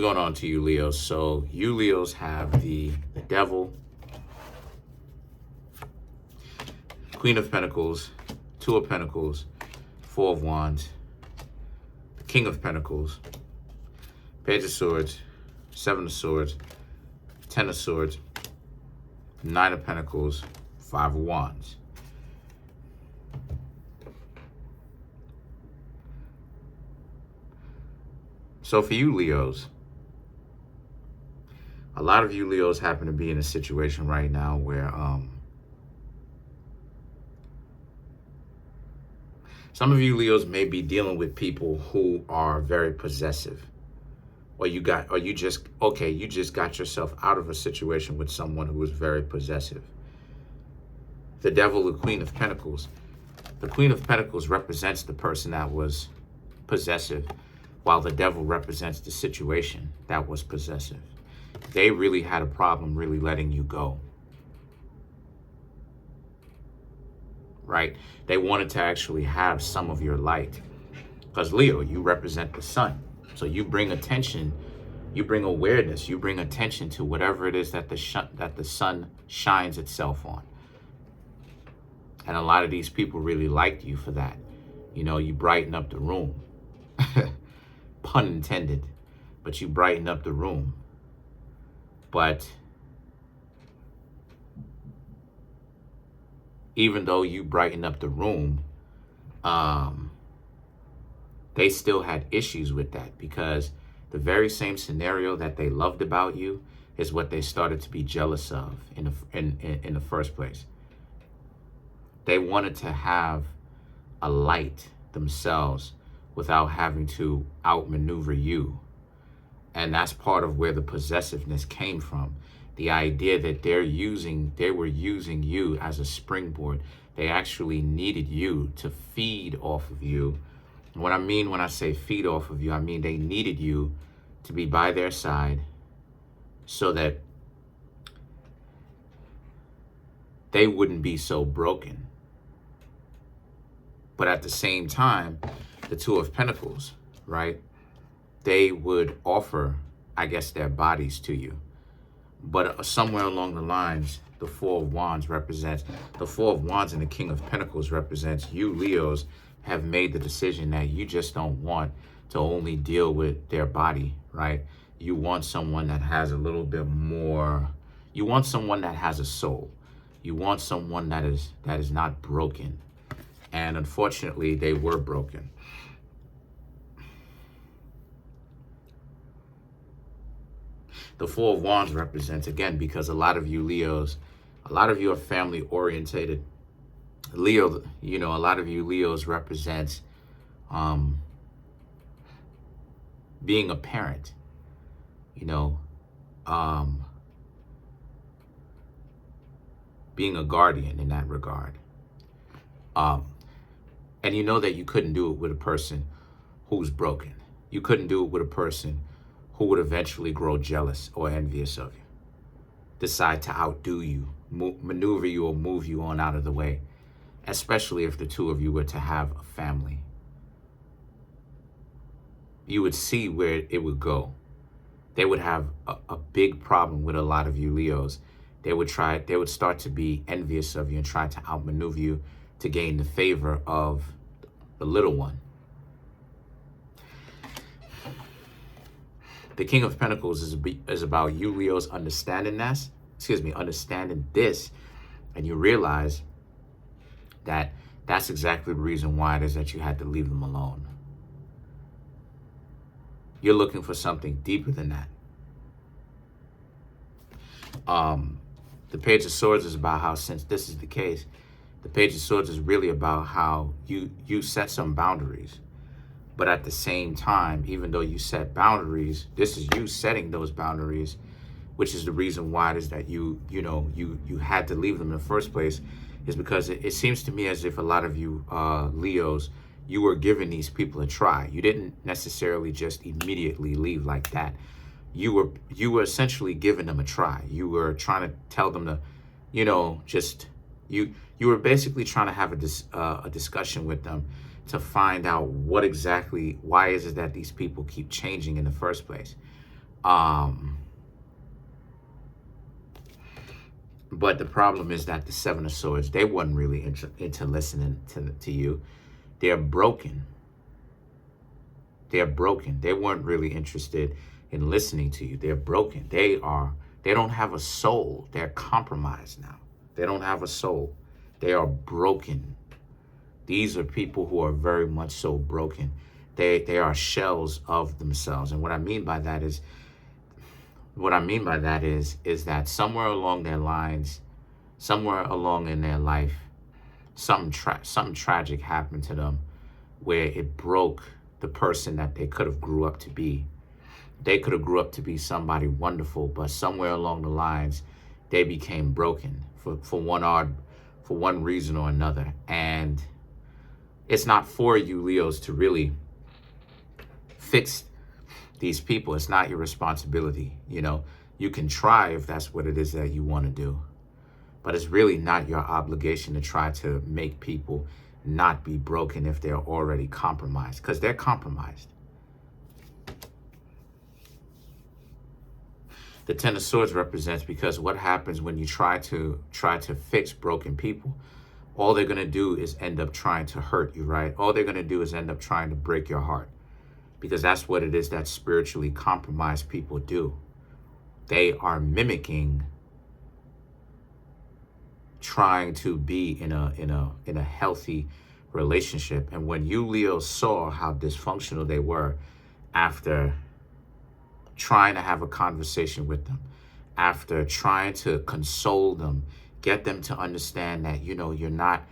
Going on to you, Leos. So you Leos have the Devil, Queen of Pentacles, Two of Pentacles, Four of Wands, the King of Pentacles, Page of Swords, Seven of Swords, Ten of Swords, Nine of Pentacles, Five of Wands. So for you Leos, a lot of you Leos happen to be in a situation right now where some of you Leos may be dealing with people who are very possessive. Or you just got yourself out of a situation with someone who is very possessive. The Devil, the Queen of Pentacles. The Queen of Pentacles represents the person that was possessive, while the Devil represents the situation that was possessive. They really had a problem really letting you go. Right? They wanted to actually have some of your light. Because Leo, you represent the sun. So you bring attention, you bring awareness, you bring attention to whatever it is that the sun shines itself on. And a lot of these people really liked you for that. You know, you brighten up the room. Pun intended. But you brighten up the room. But even though you brighten up the room, they still had issues with that, because the very same scenario that they loved about you is what they started to be jealous of in the first place. They wanted to have a light themselves without having to outmaneuver you. And that's part of where the possessiveness came from. The idea that they were using you as a springboard. They actually needed you to feed off of you. And what I mean when I say feed off of you, I mean they needed you to be by their side so that they wouldn't be so broken. But at the same time, the Two of Pentacles, right? They would offer, I guess, their bodies to you. But somewhere along the lines, the Four of Wands represents, the Four of Wands and the King of Pentacles represents you Leos have made the decision that you just don't want to only deal with their body, right? You want someone that has a little bit more, you want someone that has a soul. You want someone that is not broken. And unfortunately, they were broken. The Four of Wands represents, again, because a lot of you Leos, a lot of you are family orientated. Leo, you know, a lot of you Leos represents being a parent, you know, being a guardian in that regard. And you know that you couldn't do it with a person who's broken. You couldn't do it with a person who would eventually grow jealous or envious of you, decide to outdo you, maneuver you or move you on out of the way, especially if the two of you were to have a family. You would see where it would go. They would have a big problem with a lot of you Leos. They would start to be envious of you and try to outmaneuver you to gain the favor of the little one. The King of Pentacles is about you Leos understanding this, and you realize that that's exactly the reason why it is that you had to leave them alone. You're looking for something deeper than that. The Page of Swords is about how, since this is the case, the Page of Swords is really about how you set some boundaries. But at the same time, even though you set boundaries, this is you setting those boundaries, which is the reason why it is that you had to leave them in the first place, is because it seems to me as if a lot of you Leos, you were giving these people a try. You didn't necessarily just immediately leave like that. You were essentially giving them a try. You were trying to tell them to, you were basically trying to have a discussion with them to find out why is it that these people keep changing in the first place. But the problem is that the Seven of Swords, they wasn't really into listening to you. They're broken. They're broken. They weren't really interested in listening to you. They're broken. They don't have a soul. They're compromised now. They don't have a soul. They are broken. These are people who are very much so broken. They are shells of themselves. And what I mean by that is that somewhere along their lines, somewhere along in their life, something tragic happened to them where it broke the person that they could have grew up to be. They could have grew up to be somebody wonderful, but somewhere along the lines, they became broken for one reason or another. And it's not for you, Leos, to really fix these people. It's not your responsibility. You know, you can try if that's what it is that you want to do, but it's really not your obligation to try to make people not be broken if they're already compromised, because they're compromised. The Ten of Swords represents, because what happens when you try to fix broken people, all they're going to do is end up trying to hurt you, right? All they're going to do is end up trying to break your heart, because that's what it is that spiritually compromised people do. They are mimicking trying to be in a healthy relationship. And when you, Leo, saw how dysfunctional they were after trying to have a conversation with them, after trying to console them, get them to understand that, you know, you're not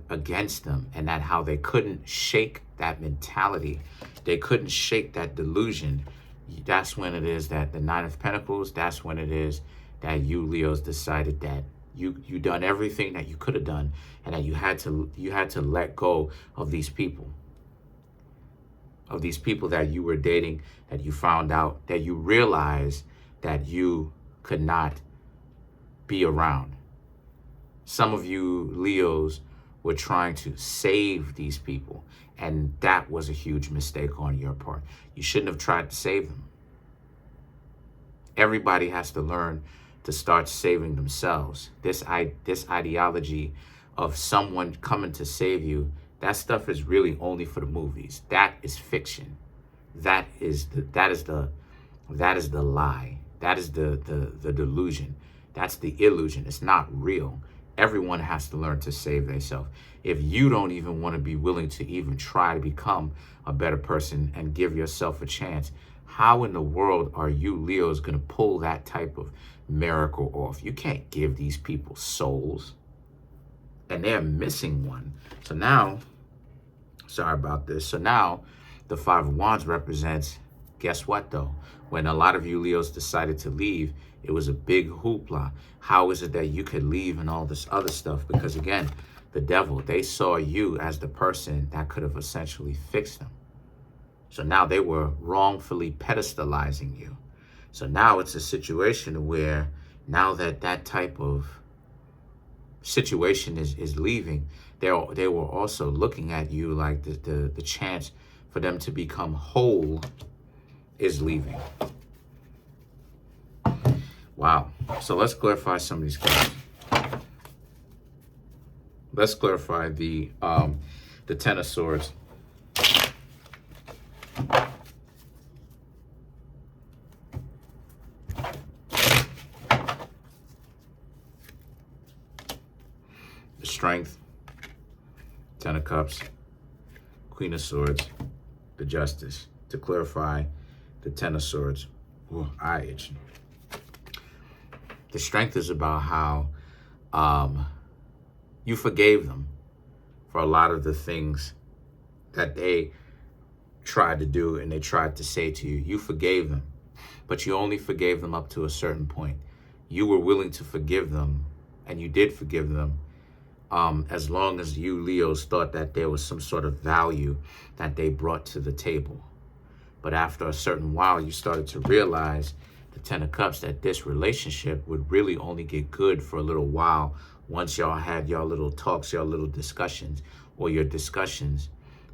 against them, and that how they couldn't shake that mentality, they couldn't shake that delusion, that's when it is that the Nine of Pentacles, that's when it is that you, Leos, decided that you done everything that you could have done, and that you had to let go of these people. Of these people that you were dating, that you found out, that you realized that you could not be around. Some of you, Leos, were trying to save these people, and that was a huge mistake on your part. You shouldn't have tried to save them. Everybody has to learn to start saving themselves. This ideology of someone coming to save you, that stuff is really only for the movies. That is fiction. That is the lie. That is the delusion. That's the illusion. It's not real. Everyone has to learn to save themselves. If you don't even want to be willing to even try to become a better person and give yourself a chance, how in the world are you, Leos, going to pull that type of miracle off? You can't give these people souls, and they're missing one. So now, sorry about this. So now the Five of Wands represents, guess what though? When a lot of you, Leos, decided to leave, it was a big hoopla. How is it that you could leave and all this other stuff? Because again, the devil, they saw you as the person that could have essentially fixed them. So now they were wrongfully pedestalizing you. So now it's a situation where now that that type of situation is leaving, they were also looking at you like the chance for them to become whole is leaving. Wow. So let's clarify some of these cards. Let's clarify the Ten of Swords. The Strength, Ten of Cups, Queen of Swords, the Justice. To clarify the Ten of Swords. Ooh, eye itching. The Strength is about how you forgave them for a lot of the things that they tried to do and they tried to say to you. You forgave them, but you only forgave them up to a certain point. You were willing to forgive them, and you did forgive them as long as you, Leos, thought that there was some sort of value that they brought to the table. But after a certain while, you started to realize, the Ten of Cups, that this relationship would really only get good for a little while once y'all had your little talks, your little discussions, or your discussions.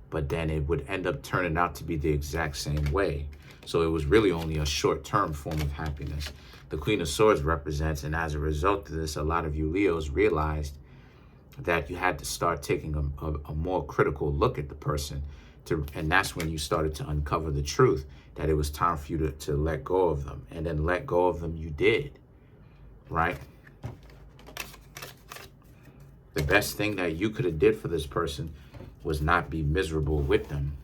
But then it would end up turning out to be the exact same way. So it was really only a short-term form of happiness. The Queen of Swords represents, and as a result of this, a lot of you Leos realized that you had to start taking a more critical look at the person. And that's when you started to uncover the truth, that it was time for you to let go of them. And then let go of them you did, right? The best thing that you could have did for this person was not be miserable with them.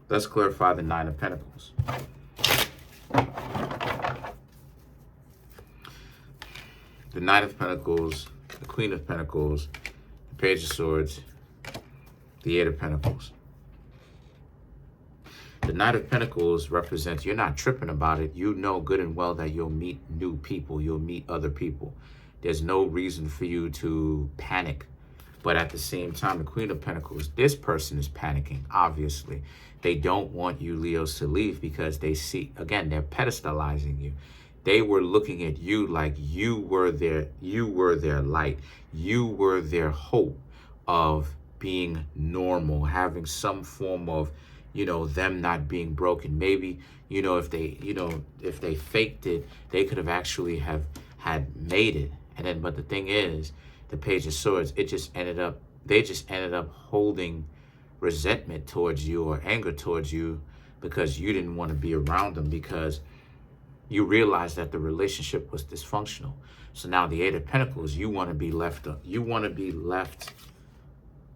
Let's clarify the Nine of Pentacles. The Knight of Pentacles, the Queen of Pentacles, the Page of Swords, the Eight of Pentacles. The Knight of Pentacles represents you're not tripping about it. You know good and well that you'll meet new people. You'll meet other people. There's no reason for you to panic. But at the same time, the Queen of Pentacles, this person is panicking, obviously. They don't want you Leos to leave because they see, again, they're pedestalizing you. They were looking at you like you were their light. You were their hope of being normal, having some form of, them not being broken. Maybe, if they faked it, they could have actually had made it. And then, but the thing is, the Page of Swords, they just ended up holding resentment towards you or anger towards you because you didn't want to be around them, because you realized that the relationship was dysfunctional. So now the Eight of Pentacles, you want to be left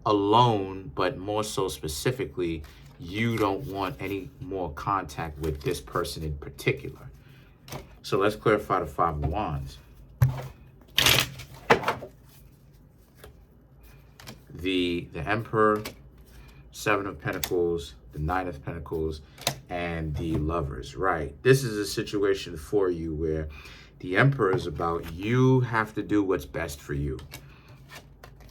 alone, but more so specifically, you don't want any more contact with this person in particular. So let's clarify the Five of Wands. The Emperor, Seven of Pentacles, the Nine of Pentacles, and the Lovers, right? This is a situation for you where the Emperor is about you have to do what's best for you.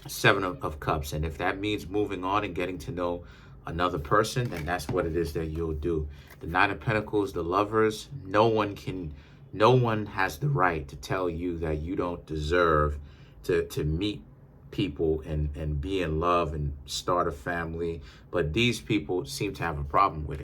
Seven of Cups, and if that means moving on and getting to know another person, then that's what it is that you'll do. The Nine of Pentacles, the Lovers, no one has the right to tell you that you don't deserve to meet people and be in love and start a family. But these people seem to have a problem with it.